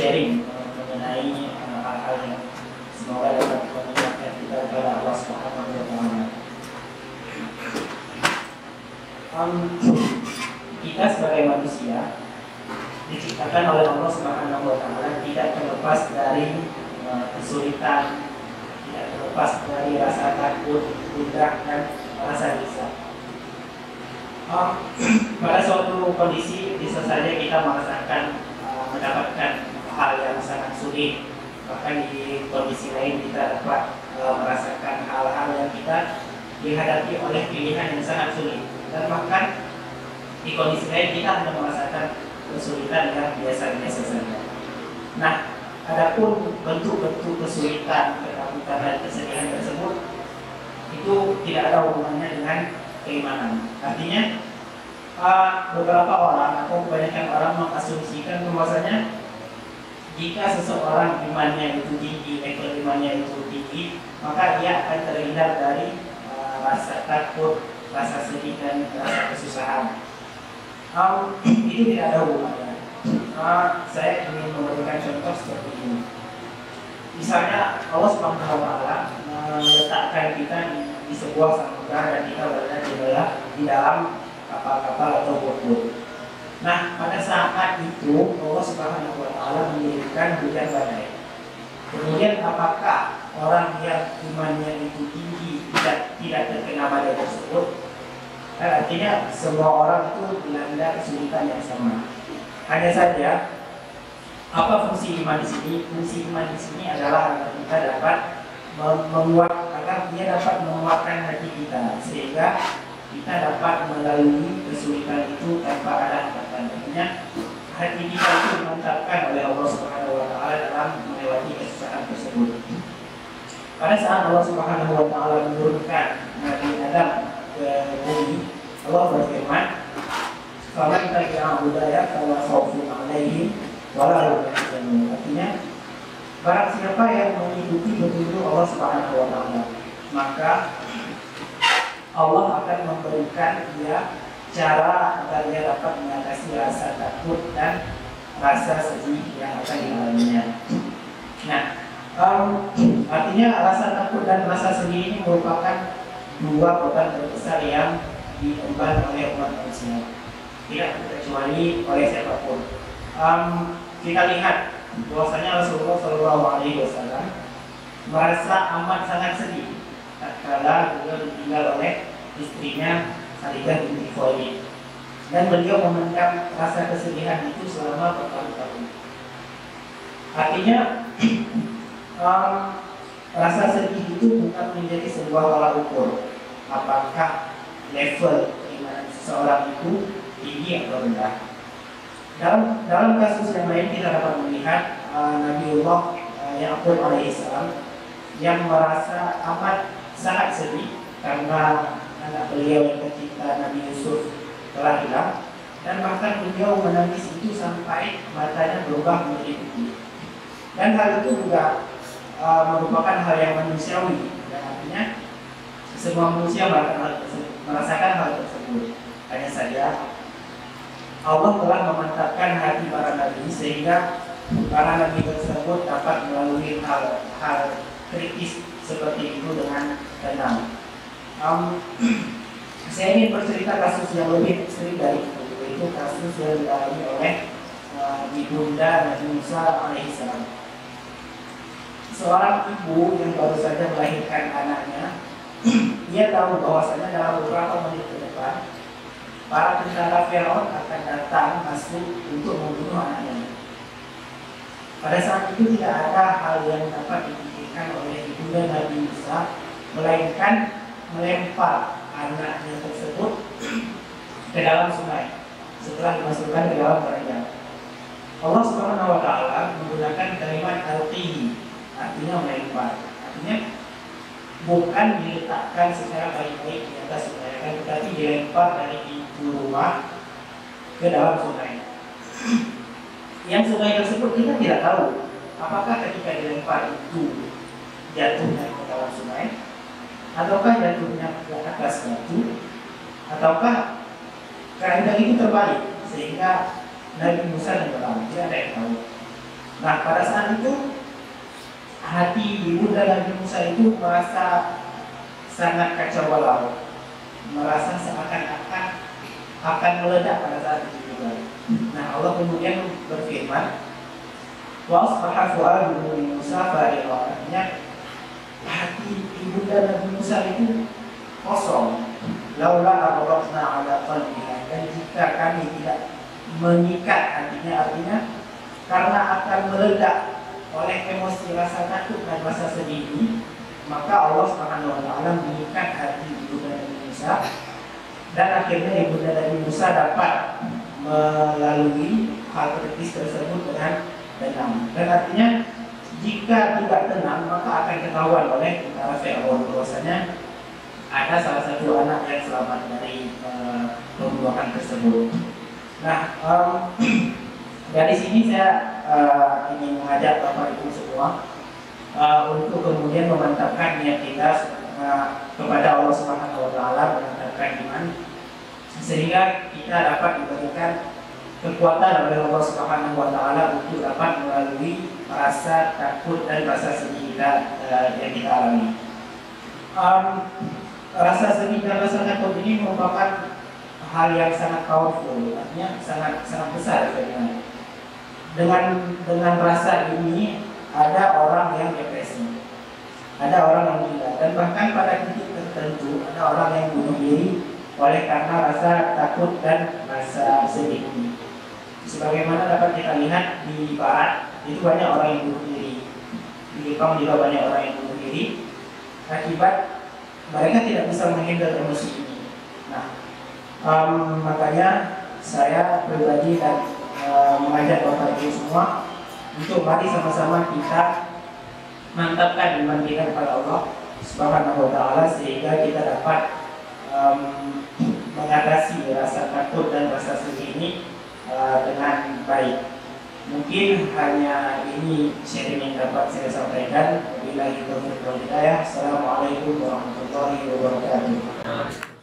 sharing mengenai hal-hal yang semoga dapat mengingatkan kita kepada Allah Subhanahu wa Ta'ala. Kita sebagai manusia diciptakan oleh Allah Subhanahu wa Ta'ala tidak terlepas dari kesulitan, tidak terlepas dari rasa takut, gundah, dan rasa risau. Pada suatu kondisi bisa saja kita merasakan mendapatkan hal yang sangat sulit, bahkan di kondisi lain kita dapat merasakan hal-hal yang kita dihadapi oleh pilihan yang sangat sulit, dan bahkan di kondisi lain kita hanya merasakan kesulitan yang biasa-biasa saja. Nah, adapun bentuk-bentuk kesulitan, ketakutan, dan kesedihan tersebut itu tidak ada hubungannya dengan keimanan. Artinya beberapa orang atau kebanyakan orang mengasumsikan bahwasanya jika seseorang imannya itu tinggi, level imannya itu tinggi, maka dia akan terhindar dari rasa takut, rasa sedih, dan rasa kesusahan. Itu tidak ada hubungannya. Saya ingin memberikan contoh seperti ini. Misalnya Allah Subhanahu wa Ta'ala meletakkan kita di sebuah samudra dan kita berada di dalam kapal-kapal atau bot-bot. Nah, pada saat itu Allah Subhanahu wa Ta'ala mengirimkan hujan badai. Kemudian apakah orang yang imannya itu tinggi tidak terkena badai tersebut? Artinya semua orang itu dilanda kesulitan yang sama. Hanya saja apa fungsi iman di sini? Fungsi iman di sini adalah agar kita dapat menguatkan hati kita, sehingga kita dapat melalui kesulitan itu tanpa ada hambatan. Artinya hati kita itu dimantapkan oleh Allah Subhanahu wa Ta'ala dalam melewati kesusahan tersebut. Pada saat Allah Subhanahu wa Ta'ala menurunkan Nabi Adam ke bumi, Allah berfirman, "Faman tabi'a hudaya fala khaufun 'alaihim wa la hum yahzanun." Artinya, barang siapa yang mengikuti petunjuk Allah Subhanahu wa Ta'ala, maka Allah akan memberikan dia cara agar dia dapat mengatasi rasa takut dan rasa sedih yang akan dialaminya. Nah, artinya rasa takut dan rasa sedih ini merupakan dua beban terbesar yang diemban oleh umat manusia, tidak terkecuali oleh siapapun. Kita lihat bahwasanya Rasulullah SAW merasa amat sangat sedih tatkala beliau ditinggal oleh istrinya Khadijah binti Khuwailid, dan beliau memendam rasa kesedihan itu selama bertahun-tahun. Artinya rasa sedih itu bukan menjadi sebuah tolak ukur apakah level keimanan seseorang itu tinggi atau rendah. Dalam kasus yang lain kita dapat melihat Nabiullah Ya'qub alaihissalam yang merasa amat sangat sedih karena anak beliau yang tercinta Nabi Yusuf telah hilang, dan bahkan beliau menangis itu sampai matanya berubah menjadi putih. Dan hal itu juga merupakan hal yang manusiawi, dan artinya semua manusia merasakan hal tersebut. Hanya saja Allah telah memantapkan hati para nabi sehingga para nabi tersebut dapat melalui hal kritis seperti itu dengan tenang. Saya ingin bercerita kasus yang lebih ekstrim dari itu, yaitu kasus yang dialami oleh ibunda Nabi Musa alaihissalam. Seorang ibu yang baru saja melahirkan anaknya, ia tahu bahwasanya dalam beberapa menit ke depan para tentara Firaun akan datang masuk untuk membunuh anaknya. Pada saat itu tidak ada hal yang dapat dipikirkan oleh ibunda Nabi Musa melainkan melempar anaknya tersebut ke dalam sungai setelah dimasukkan ke dalam keranjang. Allah Subhanahu wa Ta'ala menggunakan kalimat alqihi, artinya melempar. Artinya bukan diletakkan secara baik-baik di atas sungai, tetapi dilempar dari pintu rumah ke dalam sungai. Yang sungai tersebut kita tidak tahu apakah ketika dilempar itu jatuhnya ke dalam sungai, ataukah jatuhnya ke atas batu, ataukah keranjang itu terbalik sehingga Nabi Musa dan Fir'aun tidak ada yang tahu. Nah, pada saat itu hati ibunda Nabi Musa itu merasa sangat kacau balau, merasa seakan-akan akan meledak pada saat itu juga. Nah, Allah kemudian berfirman, wa asbaha fu'adu Musa farighah, artinya hati ibunda Nabi Musa itu kosong. Laula aghratna ala qalbiha, dan jika kami tidak mengikat hatinya, artinya karena akan meledak oleh emosi rasa takut dan rasa sedih ini, maka Allah Subhanahu wa taala mengikat hati ibunda Nabi Musa, dan akhirnya ibunda Nabi Musa dapat melalui hal kritis tersebut dengan tenang. Dan artinya jika tidak tenang, maka akan ketahuan oleh tentara Firaun bahwasanya ada salah satu anak yang selamat dari pembunuhan tersebut. Nah, dari sini saya ingin mengajak Bapak Ibu semua untuk kemudian memantapkan niat kita kepada Allah Subhanahu wa taala, meningkatkan iman sehingga kita dapat diberikan kekuatan oleh Allah Subhanahu wa taala untuk dapat melalui rasa takut dan rasa sedih kita yang kita alami. Rasa sedih dan rasa takut ini merupakan hal yang sangat powerful, artinya sangat besar efeknya. Dengan rasa ini ada orang yang depresi, ada orang yang gila, dan bahkan pada titik tertentu ada orang yang bunuh diri oleh karena rasa takut dan rasa sedih ini. Sebagaimana dapat kita lihat di Barat, itu banyak orang yang bunuh diri. Di Jepang juga banyak orang yang bunuh diri akibat mereka tidak bisa menghandle emosi ini. Nah, makanya saya pribadi dan mengajak Bapak Ibu semua untuk mari sama-sama kita mantapkan iman kita kepada Allah Subhanahu wa taala sehingga kita dapat mengatasi rasa takut dan rasa sedih ini dengan baik. Mungkin hanya ini sharing yang dapat saya sampaikan. Wabillahi taufiq wal hidayah. Assalamualaikum warahmatullahi wabarakatuh.